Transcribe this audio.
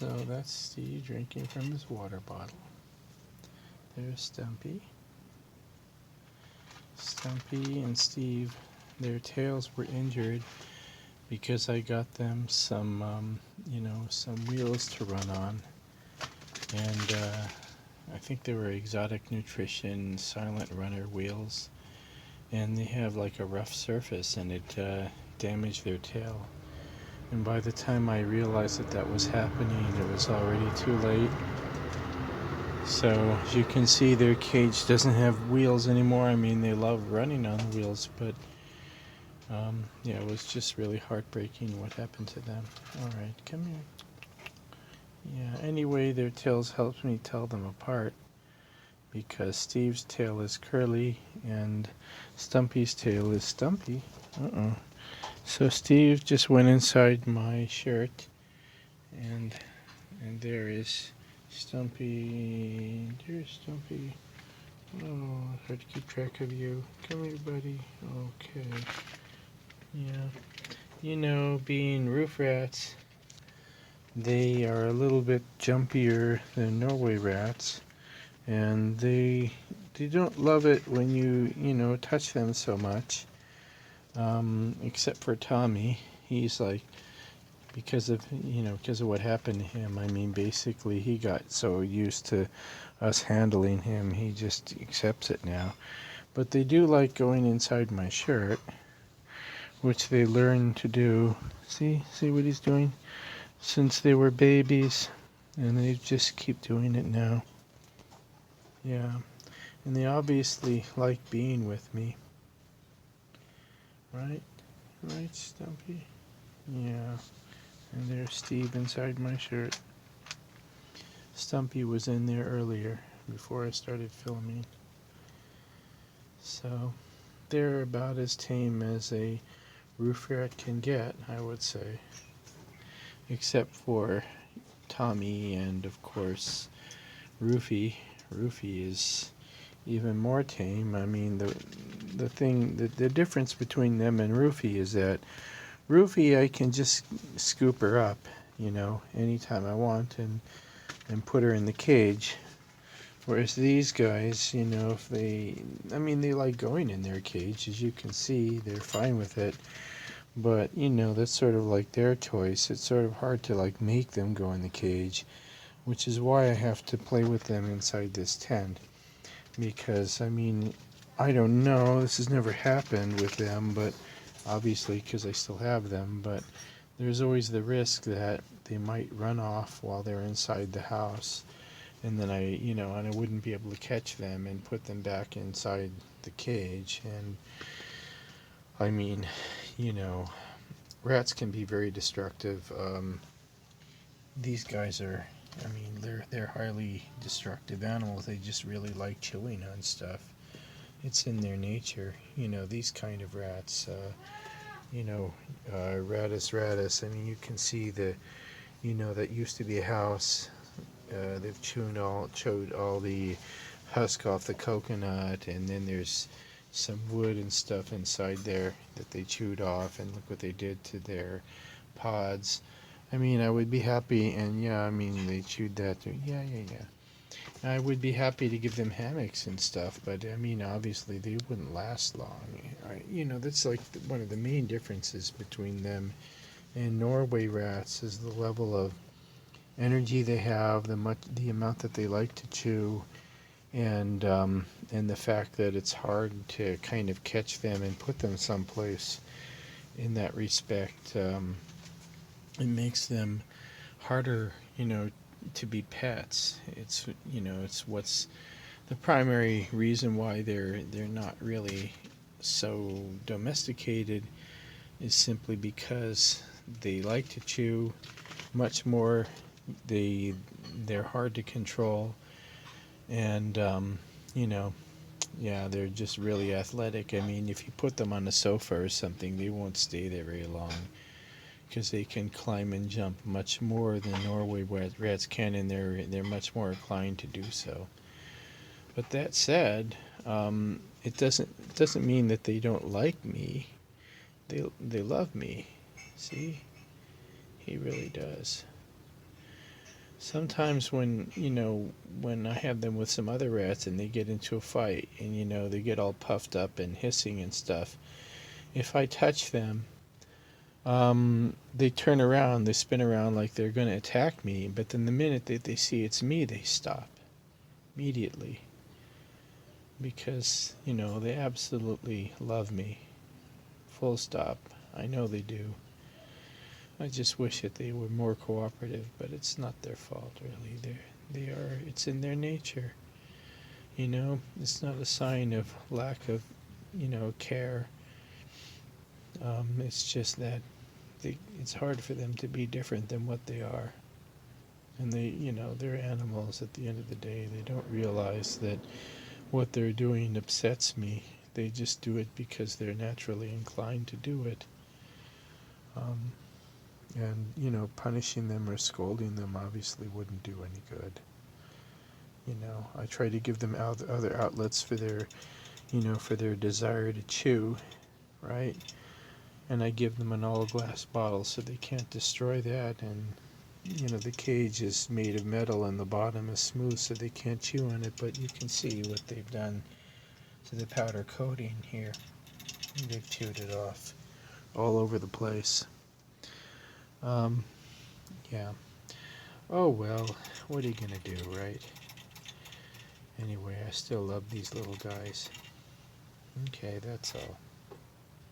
So that's Steve drinking from his water bottle. There's Stumpy. Stumpy and Steve, their tails were injured because I got them some, some wheels to run on. And I think they were Exotic Nutrition Silent Runner wheels. And they have like a rough surface and it damaged their tail. And by the time I realized that that was happening, it was already too late. So as you can see, their cage doesn't have wheels anymore. I mean, they love running on the wheels, but yeah, it was just really heartbreaking what happened to them. All right, come here. Yeah, anyway, their tails helps me tell them apart because Steve's tail is curly and Stumpy's tail is stumpy. So Steve just went inside my shirt, and there is Stumpy. There's Stumpy. Oh, hard to keep track of you. Come here, buddy. Okay. Yeah. You know, being roof rats, they are a little bit jumpier than Norway rats, and they don't love it when you touch them so much. Except for Tommy, he's like, because of what happened to him. I mean, basically, he got so used to us handling him, he just accepts it now. But they do like going inside my shirt, which they learn to do. See what he's doing since they were babies, and they just keep doing it now. Yeah, and they obviously like being with me. Right, Stumpy. Yeah. And there's Steve inside my shirt. Stumpy was in there earlier, before I started filming. So, they're about as tame as a roof rat can get, I would say. Except for Tommy and, of course, Roofy. Roofy is even more tame. I mean, the difference between them and Roofy is that Roofy, I can just scoop her up, anytime I want and put her in the cage. Whereas these guys, if they like going in their cage, as you can see, they're fine with it. But, that's sort of like their choice. It's sort of hard to like make them go in the cage, which is why I have to play with them inside this tent. Because, I don't know, this has never happened with them, but obviously because I still have them, but there's always the risk that they might run off while they're inside the house, and then I wouldn't be able to catch them and put them back inside the cage. And rats can be very destructive. These guys are, they're highly destructive animals. They just really like chewing on stuff. It's in their nature, these kind of rats. Ratus ratus. You can see that used to be a house. They've chewed all the husk off the coconut, and then there's some wood and stuff inside there that they chewed off, and look what they did to their pods. I would be happy, and they chewed that too. Yeah. I would be happy to give them hammocks and stuff, but obviously they wouldn't last long. That's like one of the main differences between them and Norway rats is the level of energy they have, the amount that they like to chew, and the fact that it's hard to kind of catch them and put them someplace. In that respect, it makes them harder, to be pets. It's what's the primary reason why they're not really so domesticated is simply because they like to chew much more. They're hard to control, and yeah, they're just really athletic. If you put them on a sofa or something, they won't stay there very long because they can climb and jump much more than Norway rats can, and they're much more inclined to do so. But that said, it doesn't mean that they don't like me. They love me. See, he really does. Sometimes when I have them with some other rats and they get into a fight and they get all puffed up and hissing and stuff, if I touch them, they turn around, they spin around like they're going to attack me, but then the minute that they see it's me, they stop immediately because, they absolutely love me. Full stop. I know they do. I just wish that they were more cooperative, but it's not their fault really. It's in their nature. It's not a sign of lack of, care. It's just that it's hard for them to be different than what they are. And they're animals at the end of the day. They don't realize that what they're doing upsets me. They just do it because they're naturally inclined to do it. And punishing them or scolding them obviously wouldn't do any good. I try to give them other outlets for their desire to chew, right? And I give them an all glass bottle so they can't destroy that. And the cage is made of metal and the bottom is smooth so they can't chew on it. But you can see what they've done to the powder coating here. They've chewed it off all over the place. Yeah. Oh well, what are you gonna do, right? Anyway, I still love these little guys. Okay, that's all.